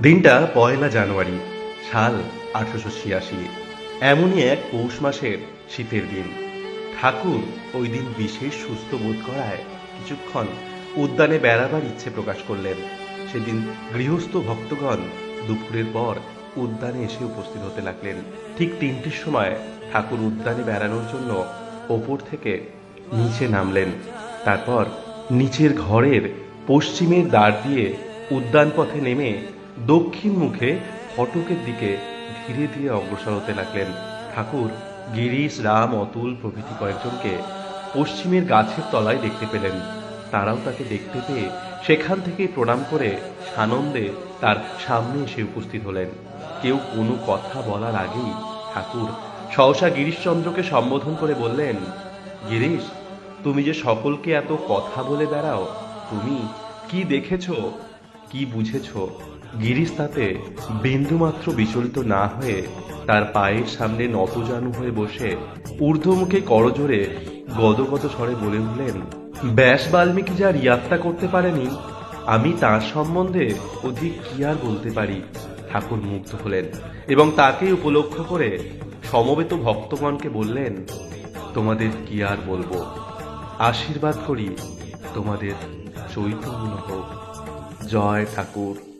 দিনটা ১লা জানুয়ারি, সাল ১৮৮৬। এমনই এক পৌষ মাসের শীতের দিন। ঠাকুর ওই দিন বিশেষ সুস্থ বোধ করায় কিছুক্ষণ উদ্যানে বেড়াবার ইচ্ছে প্রকাশ করলেন। সেদিন গৃহস্থ ভক্তগণ দুপুরের পর উদ্যানে এসে উপস্থিত হতে লাগলেন। ঠিক ৩টের সময় ঠাকুর উদ্যানে বেড়ানোর জন্য ওপর থেকে নিচে নামলেন। তারপর নিচের ঘরের পশ্চিমের দ্বার দিয়ে উদ্যান পথে নেমে দক্ষিণ মুখে ফটকের দিকে ধীরে ধীরে অগ্রসর হতে লাগলেন। ঠাকুর গিরিশ, রাম, অতুল প্রভৃতি কয়েকজনকে পশ্চিমের গাছের তলায় দেখতে পেলেন। তারাও তাকে দেখতে পেয়ে সেখান থেকেই প্রণাম করে সানন্দে তার সামনে এসে উপস্থিত হলেন। কেউ কোনো কথা বলার আগেই ঠাকুর সহসা গিরিশচন্দ্রকে সম্বোধন করে বললেন, গিরিশ, তুমি যে সকলকে এত কথা বলে বেড়াও, তুমি কি দেখেছ, কি বুঝেছ? গিরিশ তাতে বিন্দুমাত্র বিচলিত না হয়ে তার পায়ের সামনে নতজানু হয়ে বসে ঊর্ধ্বমুখে করজোড়ে গদগদ স্বরে বলে উঠলেন, ব্যাস বাল্মীকি যা রিয়াত্তা করতে পারেনি, আমি তার সম্বন্ধে অধিক কি আর বলতে পারি। ঠাকুর মুগ্ধ হলেন এবং তাকে উপলক্ষ করে সমবেত ভক্তগণকে বললেন, তোমাদের কি আর বলবো, আশীর্বাদ করি তোমাদের চৈতন্য হোক। জয় ঠাকুর।